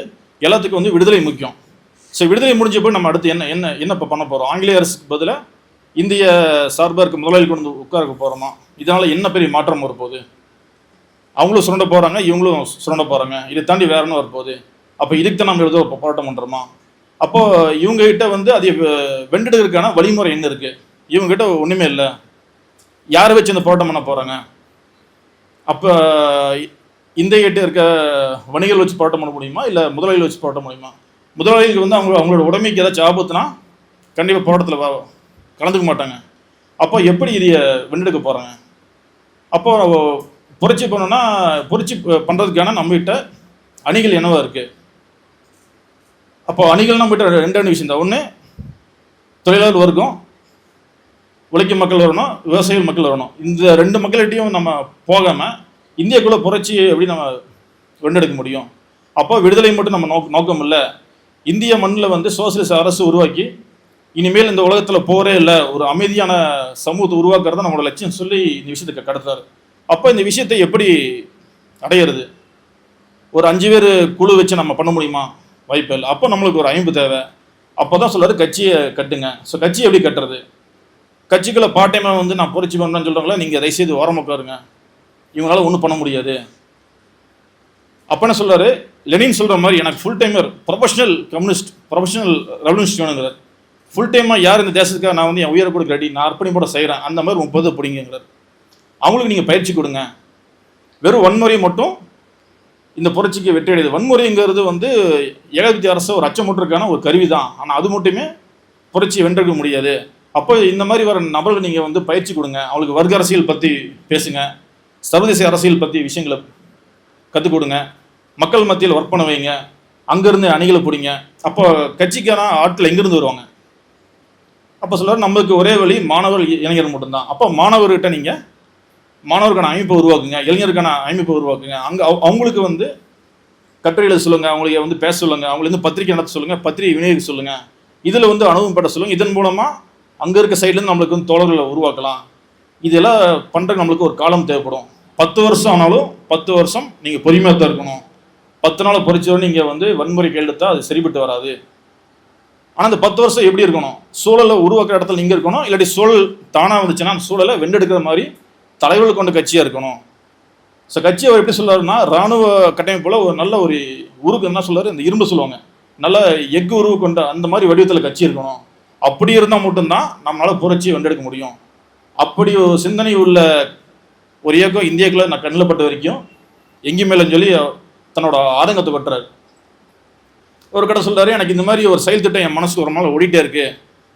எல்லாத்துக்கும் வந்து விடுதலை முக்கியம். ஸோ விடுதலை முடிஞ்சப்போ நம்ம அடுத்து என்ன இப்போ பண்ண போகிறோம், ஆங்கிலேய அரசுக்கு பதிலாக இந்திய சார்பாக இருக்க முதலாளிகள் கொண்டு உட்கார போகிறோமா, இதனால் என்ன பெரிய மாற்றம் வரப்போகுது, அவங்களும் சுரண்ட போகிறாங்க இவங்களும் சுரண்ட போகிறாங்க, இதை தாண்டி வேற என்ன வரப்போகுது, அப்போ இதுக்கு தான் நம்ம எழுத போராட்டம் பண்ணுறோமா, அப்போது இவங்ககிட்ட வந்து அதை வென்றெடுக்கிறதுக்கான வழிமுறை என்ன இருக்குது, இவங்ககிட்ட ஒன்றுமே இல்லை, யாரை வச்சு இந்த போராட்டம் பண்ண போகிறாங்க, அப்போ இந்தியகிட்ட இருக்க வணிகர்கள் வச்சு போராட்டம் பண்ண முடியுமா இல்லை முதலாளிகள் வச்சு போராட்டம் முடியுமா, முதலாளிகளுக்கு வந்து அவங்களோட உடைமைக்கு ஏதாச்சும் ஆபத்துனா கண்டிப்பாக போராட்டத்தில் கலந்துக்க மாட்டாங்க, அப்போ எப்படி இதை வென்றெடுக்க போகிறாங்க, அப்போ புரட்சி பண்ணோன்னா புரட்சி பண்ணுறதுக்கான நம்மகிட்ட அணிகள் என்னவா இருக்குது, அப்போ அணிகள் நம்மகிட்ட ரெண்டு விஷயம் தான், ஒன்று தொழிலாளர் வர்க்கம் உழைக்கும் மக்கள் வரணும், விவசாயிகள் மக்கள் வரணும், இந்த ரெண்டு மக்கள்கிட்டையும் நம்ம போகாமல் இந்தியாக்குள்ளே புரட்சி எப்படி நம்ம வென்றெடுக்க முடியும், அப்போ விடுதலை மட்டும் நம்ம நோக்கம் இல்லை, இந்திய மண்ணில் வந்து சோசியலிச அரசு உருவாக்கி இனிமேல் இந்த உலகத்தில் போரே இல்லை, ஒரு அமைதியான சமூகத்தை உருவாக்குறத நம்மளோட லட்சியம் சொல்லி இந்த விஷயத்தை கடத்துறாரு. அப்போ இந்த விஷயத்தை எப்படி அடையிறது, ஒரு 5 பேர் குழு வச்சு நம்ம பண்ண முடியுமா, வாய்ப்பு இல்லை, அப்போ நம்மளுக்கு ஒரு 5 தேவை, அப்போ தான் சொல்கிறாரு கட்சியை கட்டுங்க. ஸோ கட்சி எப்படி கட்டுறது, கட்சிக்குள்ளே பார்ட் டைமாக வந்து நான் புரட்சி பண்ணுறேன்னு சொல்கிறாங்களா, நீங்கள் தயவுசெய்து ஓரமாக உட்காருங்க, இவங்களால ஒன்றும் பண்ண முடியாது. அப்போ என்ன சொல்கிறாரு, லெனின் சொல்கிற மாதிரி எனக்கு full timer professional communist professional revolution வேணுங்கிறார், ஃபுல் டைமாக யார் இந்த தேசத்துக்காக நான் வந்து என் உயிரை கொடுக்க ரெடி, நான் அர்ப்பணிப்போட செய்கிறேன், அந்த மாதிரி 30 பிடிங்கிறார். அவங்களுக்கு நீங்கள் பயிற்சி கொடுங்க, வெறும் வன்முறை மட்டும் இந்த புரட்சிக்கு வெற்றி அடையுது, வன்முறைங்கிறது வந்து ஏகாதிபத்திய அரசு ஒரு அச்சமுற்றுக்கான ஒரு கருவி தான், ஆனால் அது மட்டுமே புரட்சியை வென்றெடுக்க முடியாது. அப்போ இந்த மாதிரி வர நபர்கள் நீங்கள் வந்து பயிற்சி கொடுங்க, அவங்களுக்கு வர்க்க அரசியல் பற்றி பேசுங்க, சர்வதேச அரசியல் பற்றி விஷயங்களை கற்றுக் கொடுங்க, மக்கள் மத்தியில் ஒர்க் பண்ண வைங்க, அங்கேருந்து அணிகளை பிடிங்க, அப்போ கட்சிக்கான ஆட்கள் எங்கேருந்து வருவாங்க. அப்போ சொல்கிறார் நம்மளுக்கு ஒரே வழி மாணவர் இளைஞர் மட்டும்தான். அப்போ மாணவர்கிட்ட நீங்கள் மாணவருக்கான அமைப்பை உருவாக்குங்க, இளைஞருக்கான அமைப்பை உருவாக்குங்க, அங்கே அவங்களுக்கு வந்து கட்டுரை எழுத சொல்லுங்கள், அவங்களுக்கு வந்து பேச சொல்லுங்கள், அவங்களுக்கு வந்து பத்திரிகை நடத்த சொல்லுங்கள், பத்திரிகை விநியோகிக்க சொல்லுங்கள், இதில் வந்து அனுபவம் பட சொல்லுங்கள், இதன் மூலமாக அங்கே இருக்க சைட்லேருந்து நம்மளுக்கு வந்து தோழர்களை உருவாக்கலாம். இதெல்லாம் பண்ணுறதுக்கு நம்மளுக்கு ஒரு காலம் தேவைப்படும், 10 வருஷம் ஆனாலும் 10 வருஷம் நீங்கள் பொறுமையாக தான் இருக்கணும், 10 நாள் பொறிச்சவரை நீங்கள் வந்து வன்முறை கேள்வித்தால் அது சரிபட்டு வராது. ஆனால் அந்த 10 வருஷம் எப்படி இருக்கணும், சூழலை உருவாக்குற இடத்துல நீங்கள் இருக்கணும், இல்லாட்டி சூழல் தானாக வந்துச்சுன்னா அந்த சூழலை வென்றெடுக்கிற மாதிரி தலைவர்கள் கொண்ட கட்சியாக இருக்கணும். ஸோ கட்சி அவர் எப்படி சொல்கிறாருன்னா, இராணுவ கட்டமைப்பில் ஒரு நல்ல ஒரு உருக்கு என்ன சொல்கிறார், இந்த இரும்பு சொல்லுவாங்க, நல்ல எஃகு உருவு கொண்ட அந்த மாதிரி வடிவத்தில் கட்சி இருக்கணும், அப்படி இருந்தால் மட்டும்தான் நம்மளால் புரட்சியை வென்றெடுக்க முடியும். அப்படி ஒரு சிந்தனை உள்ள ஒரு இயக்கம் இந்தியாக்குள்ள நான் கண்ணில் பட்ட வரைக்கும் எங்கேயுமே இல்லைன்னு சொல்லி தன்னோட ஆதங்கத்தை பட்டுறாரு. ஒரு கடை சொல்கிறாரு, எனக்கு இந்த மாதிரி ஒரு செயல் திட்டம் என் மனசுக்கு ஒரு நாள் ஓடிட்டே இருக்கு,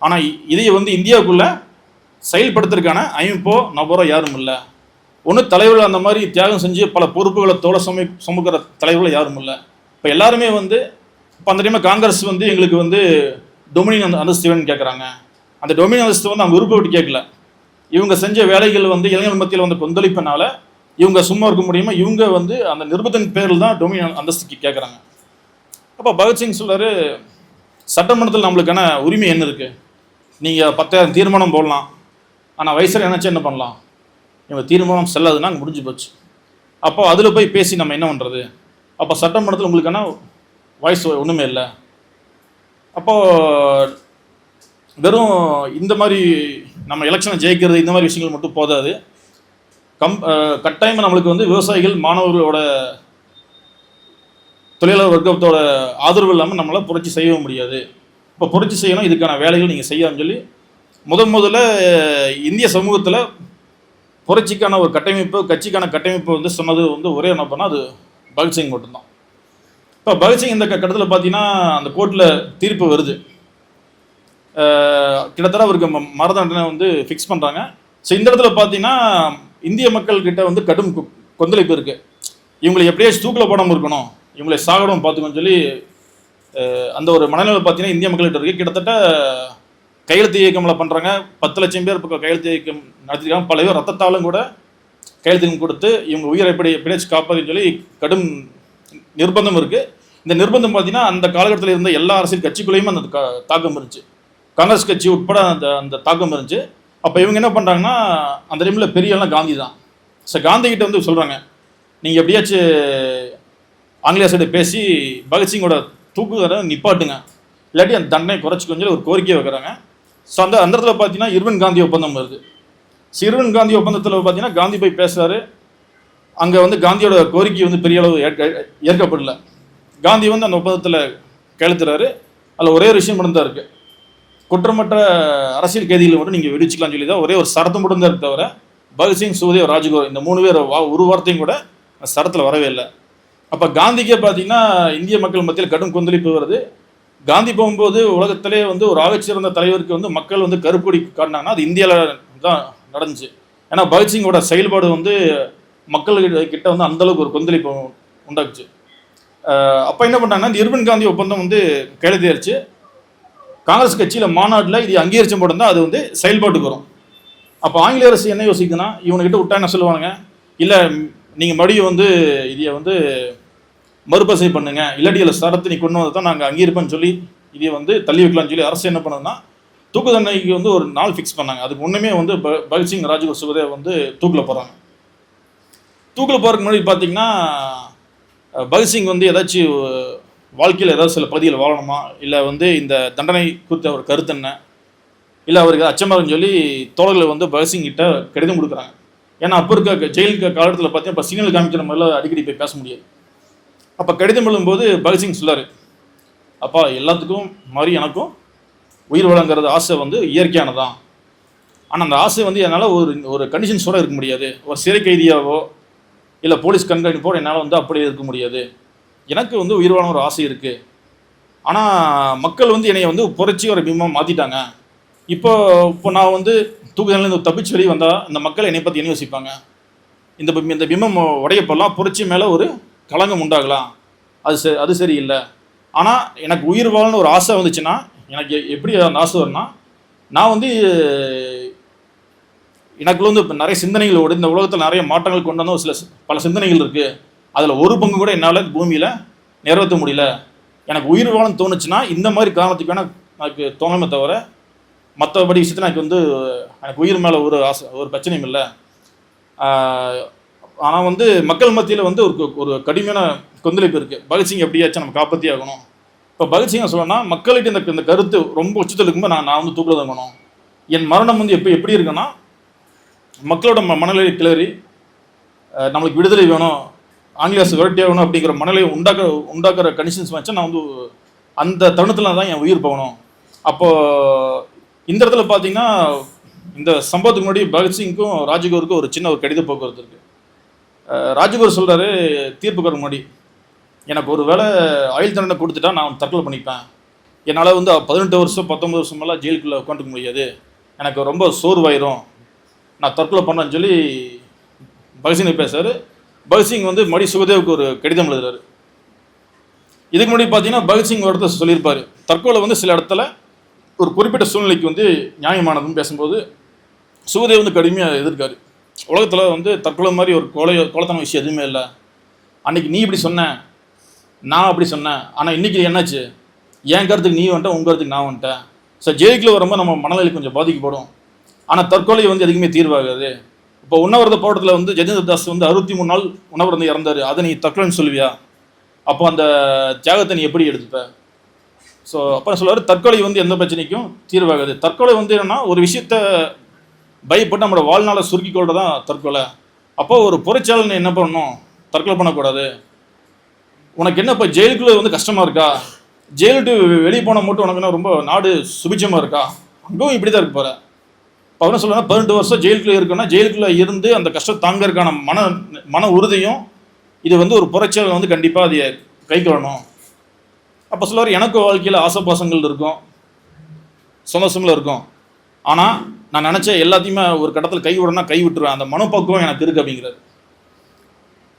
ஆனால் இதை வந்து இந்தியாவுக்குள்ளே செயல்படுத்துறதுக்கான அமைப்போ நபரோ யாரும் இல்லை, ஒன்றும் தலைவர்கள் அந்த மாதிரி தியாகம் செஞ்சு பல பொறுப்புகளை சுமக்கிற தலைவர்கள் யாரும் இல்லை. இப்போ எல்லாருமே வந்து இப்போ அந்த டைமில் காங்கிரஸ் வந்து எங்களுக்கு வந்து டொமினியன் அந்தஸ்து வேணும்னு கேட்குறாங்க. அந்த டொமினியன் அந்தஸ்து வந்து அவங்க விருப்பப்பட்டு கேட்கல. இவங்க செஞ்ச வேலைகள் வந்து இளைஞர் மத்தியில் வந்து கொந்தளிப்பினால இவங்க சும்மா இருக்க முடியுமா, இவங்க வந்து அந்த நிர்பந்தத்தின் பேரில் தான் டொமினியன் அந்தஸ்துக்கு கேட்குறாங்க. அப்போ பகத்சிங் சொல்றாரு, சட்டமன்றத்தில் நம்மளுக்கான உரிமை என்ன இருக்குது? நீங்கள் 10,000 தீர்மானம் போடலாம், ஆனால் வயசில் நினச்சா என்ன பண்ணலாம்? இவங்க தீர்மானம் செல்லாதுன்னா அங்கே முடிஞ்சு போச்சு. அப்போ அதில் போய் பேசி நம்ம என்ன பண்ணுறது? அப்போ சட்டமன்றத்தில் உங்களுக்கான வாய்ஸ் ஒன்றுமே இல்லை. அப்போது வெறும் இந்த மாதிரி நம்ம எலெக்ஷனை ஜெயிக்கிறது இந்த மாதிரி விஷயங்கள் மட்டும் போதாது. கட்டாயமாக நம்மளுக்கு வந்து விவசாயிகள், மாணவர்களோட, தொழிலாளர் வர்க்கத்தோட ஆதரவு இல்லாமல் நம்மளால் புரட்சி செய்ய முடியாது. இப்போ புரட்சி செய்யணும், இதுக்கான வேலைகள் நீங்கள் செய்யாமல் சொல்லி முதல்ல இந்திய சமூகத்தில் புரட்சிக்கான ஒரு கட்டமைப்பு, கட்சிக்கான கட்டமைப்பு வந்து சொன்னது வந்து ஒரே என்ன பண்ணால் அது பகத்சிங் மட்டும்தான். இப்போ பகத்சிங் இந்த கட்டத்தில் பார்த்தீங்கன்னா அந்த கோர்ட்டில் தீர்ப்பு வருது. கிட்டத்தட்ட அவருக்கு மரண தண்டனை வந்து ஃபிக்ஸ் பண்ணுறாங்க. ஸோ இந்த இடத்துல பார்த்தீங்கன்னா இந்திய மக்கள்கிட்ட வந்து கடும் கொந்தளிப்பு இருக்குது. இவங்களை எப்படியாச்சும் தூக்கில் போடாமல் இருக்கணும், இவங்களை சாகடம் பார்த்துக்கோன்னு சொல்லி அந்த ஒரு மனநிலை பார்த்தீங்கன்னா இந்திய மக்கள்கிட்ட இருக்குது. கிட்டத்தட்ட கையெழுத்து இயக்கம்லாம் பண்ணுறாங்க. 10 லட்சம் பேர் இப்போ கையெழுத்து இயக்கம் நடத்திருக்காங்க. பல பேர் ரத்தத்தாலும் கூட கையெழுத்து கொடுத்து இவங்க உயிரை எப்படியாச்சும் காப்பாதுன்னு சொல்லி கடும் நிர்பந்தம் இருக்குது. இந்த நிர்பந்தம் பார்த்தீங்கன்னா அந்த காலகட்டத்தில் இருந்த எல்லா அரசியல் கட்சிக்குள்ளேயும் அந்த தாக்கம் இருந்துச்சு. காங்கிரஸ் கட்சி உட்பட அந்த தாக்கம் இருந்துச்சு. அப்போ இவங்க என்ன பண்ணுறாங்கன்னா அந்த டைமில் பெரியலாம் காந்தி தான். ஸோ காந்திகிட்ட வந்து சொல்கிறாங்க, நீங்கள் எப்படியாச்சும் ஆங்கிலேய சைடு பேசி பகத்சிங்கோட தூக்குதலை நிப்பாட்டுங்க, இல்லாட்டி அந்த தண்டனை குறைச்சிக்கொஞ்சு ஒரு கோரிக்கையை வைக்கிறாங்க. ஸோ அந்த இடத்துல பார்த்தீங்கன்னா இர்வின் காந்தி ஒப்பந்தம் வருது. ஸோ இர்வின் காந்தி ஒப்பந்தத்தில் பார்த்தீங்கன்னா காந்தி போய் பேசுகிறாரு. அங்கே வந்து காந்தியோட கோரிக்கை வந்து பெரிய அளவு ஏற்கப்படல. காந்தி வந்து அந்த ஒப்பந்தத்தில் கையெழுத்துறாரு. அதில் ஒரே ஒரு விஷயம் மட்டும்தான் இருக்குது, குற்றமற்ற அரசியல் கைதிகளை மட்டும் நீங்கள் விடுவிச்சிக்கலாம்னு சொல்லி தான் ஒரே ஒரு சரத்து மட்டும்தான் இருக்கு. தவிர பகத்சிங், சுகதேவ், ராஜ்குரு இந்த 3 பேர் ஒரு வார்த்தையும் கூட சரத்தில் வரவே இல்லை. அப்போ காந்திக்கே பார்த்தீங்கன்னா இந்திய மக்கள் மத்தியில் கடும் கொந்தளிப்பு வருது. காந்தி போகும்போது உலகத்திலே வந்து ஒரு ஆகச்சிறந்த தலைவருக்கு வந்து மக்கள் வந்து கருப்பொடி காட்டினாங்கன்னா அது இந்தியாவில் தான் நடந்துச்சு. ஏன்னா பகத்சிங்கோட செயல்பாடு வந்து மக்கள்கிட்ட வந்து அந்தளவுக்கு ஒரு கொந்தளிப்பு உண்டாக்குச்சு. அப்போ என்ன பண்ணாங்கன்னா இந்த இர்வின் காந்தி ஒப்பந்தம் வந்து கையெழுத்தாயிருச்சு. காங்கிரஸ் கட்சியில் மாநாட்டில் இது அங்கீகரிச்ச மட்டும் தான் அது வந்து செயல்பாட்டுக்கு வரும். அப்போ ஆங்கில அரசு என்ன யோசிக்குன்னா, இவனுக்கிட்ட விட்டா என்ன சொல்லுவாங்க, இல்லை நீங்கள் மறுபடியும் வந்து இதை வந்து மறுபசை பண்ணுங்க, இல்லாட்டி இதில் சரத்து நீ கொண்டு வந்து தான் நாங்கள் அங்கீகரிப்பேன்னு சொல்லி இதை வந்து தள்ளி வைக்கலாம்னு சொல்லி அரசு என்ன பண்ணுதுன்னா தூக்கு தண்டனைக்கு வந்து ஒரு நாள் ஃபிக்ஸ் பண்ணாங்க. அதுக்கு முன்னமே வந்து பகத்சிங், ராஜ்குரு, சுகதேவ் வந்து தூக்கில் போகிறாங்க. தூக்கில் போகிறதுக்கு முன்னாடி பார்த்தீங்கன்னா பகத்சிங் வந்து ஏதாச்சும் வாழ்க்கையில் ஏதாவது சில பகுதியில் வாழணுமா, இல்லை வந்து இந்த தண்டனை குறித்த ஒரு கருத்து என்ன, இல்லை அவருக்கு அச்சமாகன்னு சொல்லி தோழர்களை வந்து பகத்சிங் கிட்ட கடிதம் கொடுக்குறாங்க. ஏன்னா அப்போ இருக்க ஜெயிலுக்கு காலத்தில் பார்த்தீங்கன்னா இப்போ சிக்னல் காமிக்கிற மாதிரிலாம் அடிக்கடி போய் பேச முடியாது. அப்போ கடிதம் எழுதும்போது பகத்சிங் சொல்லார், அப்பா எல்லாத்துக்கும் மாதிரி எனக்கும் உயிர் வழங்குறது ஆசை வந்து இயற்கையானதான். ஆனால் அந்த ஆசை வந்து என்னால் ஒரு கண்டிஷன்ஸோடு இருக்க முடியாது. ஒரு சிறை கைதியாவோ இல்லை போலீஸ் கண்காணிப்போடு என்னால் வந்து அப்படியே இருக்க முடியாது. எனக்கு வந்து உயிர் வாழ ஒரு ஆசை இருக்குது. ஆனால் மக்கள் வந்து என்னை வந்து புரட்சி ஒரு பிம்பம் மாற்றிட்டாங்க. இப்போ நான் வந்து தூக்குதலில் தப்பிச்சு வெளியே வந்தால் இந்த மக்கள் என்னை பற்றி என்ன யோசிப்பாங்க, இந்த பிம்பம் உடையப்பெல்லாம் புரட்சி மேலே ஒரு களங்கம் உண்டாகலாம், அது சரியில்லை. ஆனால் எனக்கு உயிர் வாழன்னு ஒரு ஆசை வந்துச்சுன்னா எனக்கு எப்படி அந்த ஆசை வரும்னா, நான் வந்து எனக்குள்ள வந்து இப்போ நிறைய சிந்தனைகளோடு இந்த உலகத்தில் நிறைய மாற்றங்கள் கொண்டு வந்த பல சிந்தனைகள் இருக்குது. அதில் ஒரு பங்கு கூட என்னால் பூமியில் நிறைவேற்ற முடியல. எனக்கு உயிர் வாழன்னு தோணுச்சுன்னா இந்த மாதிரி காரணத்துக்கு வேணால் எனக்கு தோணுமே தவிர மற்றபடி விஷயத்தில் எனக்கு உயிர் மேலே ஒரு ஆசை, ஒரு பிரச்சனையும் இல்லை. ஆனால் வந்து மக்கள் மத்தியில் வந்து ஒரு கடுமையான கொந்தளிப்பு இருக்குது. பகத்சிங் எப்படியாச்சும் நம்ம காப்பாற்றி ஆகணும். இப்போ பகத்சிங் சொல்லணும்னா மக்கள்கிட்ட இந்த கருத்து ரொம்ப உச்சத்தில் இருக்கும்போது நான் வந்து தூக்கில் தங்கணும். என் மரணம் வந்து எப்படி இருக்குன்னா மக்களோட மனநிலை கிளறி நம்மளுக்கு விடுதலை வேணும், ஆங்கில அரசு விரட்டி ஆகணும் அப்படிங்கிற மனநிலை உண்டாக்குற கண்டிஷன்ஸ் வச்சா நான் வந்து அந்த தருணத்தில் தான் என் உயிர் போகணும். அப்போது இந்த இடத்துல பார்த்தீங்கன்னா இந்த சம்பவத்துக்கு முன்னாடி பகத்சிங்க்கும் ராஜ்குருக்கும் ஒரு சின்ன ஒரு கடித போக்குவரத்து இருக்குது. ராஜ்குரு சொல்கிறாரு தீர்ப்புக்கு முன்னாடி, எனக்கு ஒரு வேளை ஆயுள் தண்டனை கொடுத்துட்டா நான் தற்கொலை பண்ணிப்பேன். என்னால் வந்து 18 வருஷம் 19 வருஷமெல்லாம் ஜெயிலுக்குள்ளே உட்காந்துக்க முடியாது, எனக்கு ரொம்ப சோர்வாயிரும், நான் தற்கொலை பண்ணேன்னு சொல்லி பகத்சிங் பேசுறாரு. பகத்சிங் வந்து மறுபடி சுகதேவுக்கு ஒரு கடிதம் எழுதுறாரு. இதுக்கு முன்னாடி பார்த்தீங்கன்னா பகத்சிங் ஒரு இடத்துல சொல்லியிருப்பாரு, தற்கொலை வந்து சில இடத்துல ஒரு குறிப்பிட்ட சூழ்நிலைக்கு வந்து நியாயமானதுன்னு பேசும்போது சுகதேவ் வந்து கடுமையாக எதிர்க்காரு. உலகத்தில் வந்து தற்கொலை மாதிரி ஒரு கொலைத்தன விஷயம் எதுவுமே இல்லை. அன்னைக்கு நீ இப்படி சொன்ன, நான் அப்படி சொன்னேன், ஆனால் இன்னைக்கு என்னாச்சு, என் கருத்துக்கு நீ வந்துட்ட, உங்கள் கருத்துக்கு நான் வந்துட்டேன். ஸோ ஜெயிலுக்குள்ள வரும்போது நம்ம மனநிலை கொஞ்சம் பாதிக்கப்படும். ஆனால் தற்கொலை வந்து எதுக்குமே தீர்வாகாது. இப்போ உண்ணாவிரத போராட்டத்தில் வந்து ஜதேந்திர தாஸ் வந்து 63 நாள் உண்ணாவிரதம் இறந்தார். அதை நீ தற்கொலைன்னு சொல்லுவியா? அப்போ அந்த தியாகத்தை நீ எப்படி எடுத்துப்ப? ஸோ அப்போ சொல்லுவார், தற்கொலை வந்து எந்த பிரச்சனைக்கும் தீர்வாகாது. தற்கொலை வந்து என்னென்னா ஒரு விஷயத்த பயப்பட்டு நம்மளோட வாழ்நாளை சுருக்கி கொள்றது தான் தற்கொலை. அப்போ ஒரு புரட்சியாளர் என்ன பண்ணணும், தற்கொலை பண்ணக்கூடாது. உனக்கு என்ன இப்போ ஜெயிலுக்குள்ளே வந்து கஷ்டமாக இருக்கா, ஜெயிலுட்டு வெளியே போனால் மட்டும் உனக்கு என்ன ரொம்ப நாடு சுபிட்சமாக இருக்கா, அங்கேயும் இப்படி தான் இருக்க போகிற. இப்போ என்ன சொல்லுன்னா 18 வருஷம் ஜெயிலுக்குள்ளே இருக்குன்னா ஜெயிலுக்குள்ளே இருந்து அந்த கஷ்டம் தாங்கிறதுக்கான மன உறுதியும் இது வந்து ஒரு புரட்சியாளர் வந்து கண்டிப்பாக அதை கை கொள்ளணும். அப்போ சொல்லுவார், எனக்கு வாழ்க்கையில் ஆசைப்பாசங்கள் இருக்கும், சந்தோஷங்களும் இருக்கும், ஆனால் நான் நினச்ச எல்லாத்தையுமே ஒரு கட்டத்தில் கை விடனா கை விட்டுருவேன், அந்த மனப்பக்குவம் எனக்கு இருக்குது அப்படிங்கிறாரு.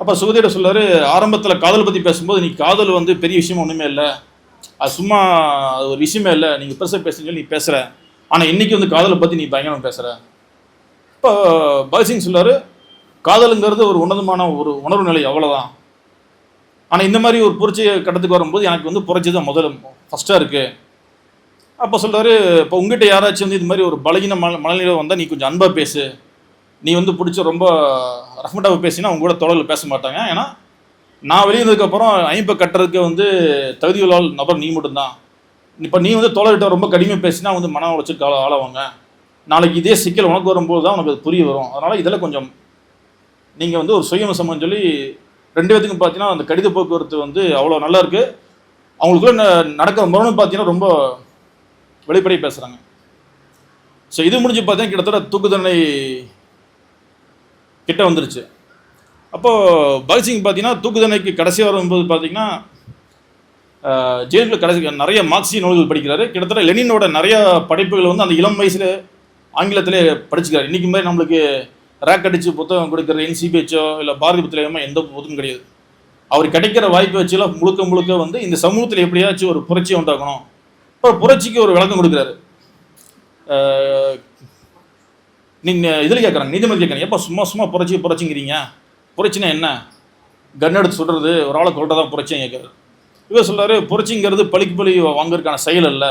அப்போ சுகதேவ் சொல்லுவார், ஆரம்பத்தில் காதல் பற்றி பேசும்போது நீ காதல் வந்து பெரிய விஷயம் ஒன்றுமே இல்லை, அது சும்மா அது ஒரு விஷயமே இல்லை, நீங்கள் பெருசாக பேசுன்னு சொல்லி நீ பேசுகிற, ஆனால் இன்றைக்கி வந்து காதலை பற்றி நீ பயங்கரமாக பேசுகிற. இப்போ பகத்சிங் சொல்லுவார், காதலுங்கிறது ஒரு உன்னதமான ஒரு உணர்வு நிலை, அவ்வளோதான். ஆனால் இந்த மாதிரி ஒரு புரட்சி கட்டத்துக்கு வரும்போது எனக்கு வந்து புரட்சி தான் ஃபஸ்ட்டாக இருக்குது. அப்போ சொல்கிறாரு, இப்போ உங்ககிட்ட யாராச்சும் வந்து இது மாதிரி ஒரு பலகீன மனநிலை வந்தால் நீ கொஞ்சம் அன்பாக பேசு, நீ வந்து பிடிச்ச ரொம்ப ரஃப்மட்டாக பேசினா அவங்க கூட தொடரில் பேச மாட்டாங்க. ஏன்னா நான் வெளியேறதுக்கப்புறம் ஐம்பை கட்டுறதுக்கு வந்து தகுதியுள்ள நபர் நீ மட்டும்தான். இப்போ நீ வந்து தோழர்கிட்ட ரொம்ப கடுமையாக பேசினா வந்து மன உளைச்சலுக்கு ஆளாவாங்க. நாளைக்கு இதே சிக்கல் உனக்கு வரும்போது தான் உனக்கு அது புரிய வரும். அதனால் இதெல்லாம் கொஞ்சம் நீங்கள் வந்து ஒரு சுயமசம்னு சொல்லி 2 பேத்துக்கும் பார்த்தீங்கன்னா அந்த கடித போக்குவரத்து வந்து அவ்வளோ நல்லா இருக்குது. அவங்களுக்குள்ள நடக்கிற முரணு பார்த்தீங்கன்னா ரொம்ப வெளிப்படை பேசுகிறாங்க. ஸோ இது முடிஞ்சு பார்த்தீங்கன்னா கிட்டத்தட்ட தூக்கு தண்டனை கிட்ட வந்துருச்சு. அப்போது பகத்சிங் பார்த்தீங்கன்னா தூக்கு தண்டனைக்கு கடைசியாக வரும்போது பார்த்தீங்கன்னா ஜெயிலுக்கு கடைசி நிறைய மார்க்சிய நூல்கள் படிக்கிறாரு. கிட்டத்தட்ட லெனினோட நிறைய படைப்புகள் வந்து அந்த இளம் வயசில் ஆங்கிலத்திலே படிச்சுக்கிறார். இன்றைக்கி மாதிரி நம்மளுக்கு ரேக் அடித்து புத்தகம் கொடுக்குற NCBHோ இல்லை பாரதி புத்தகமோ எந்த புத்தகம் கிடையாது. அவர் கிடைக்கிற வாய்ப்பை வச்சுலாம் முழுக்க வந்து இந்த சமூகத்தில் எப்படியாச்சும் ஒரு புரட்சியை உண்டாக்கணும். அப்புறம் புரட்சிக்கு ஒரு விளக்கம் கொடுக்குறாரு. நீங்கள் இதில் கேட்குறாங்க, நீதிமன்றம் கேட்குறேன், எப்போ சும்மா புரட்சிங்கிறீங்க, புரட்சினா என்ன, கன் எடுத்து சுடுறது, ஒரு ஆளை கொள்றதான் புரட்சியும் கேட்குறாரு. இவர் சொல்கிறாரு, புரட்சிங்கிறது பழி வாங்குறதுக்கான செயல் அல்ல,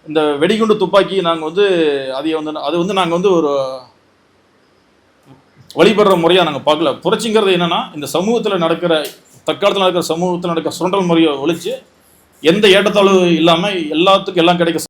இந்த வெடிகுண்டு துப்பாக்கி நாங்கள் வந்து அது வந்து நாங்கள் வந்து ஒரு வழிபடுற முறையாக நாங்கள் பார்க்கல. புரட்சிங்கிறது என்னென்னா இந்த சமூகத்தில் நடக்கிற தற்காலத்தில் நடக்கிற சமூகத்தில் நடக்கிற சுரண்டல் முறையை ஒழித்து எந்த ஏற்றத்தாழ்வு இல்லாமல் எல்லாத்துக்கும் எல்லாம் கிடைக்க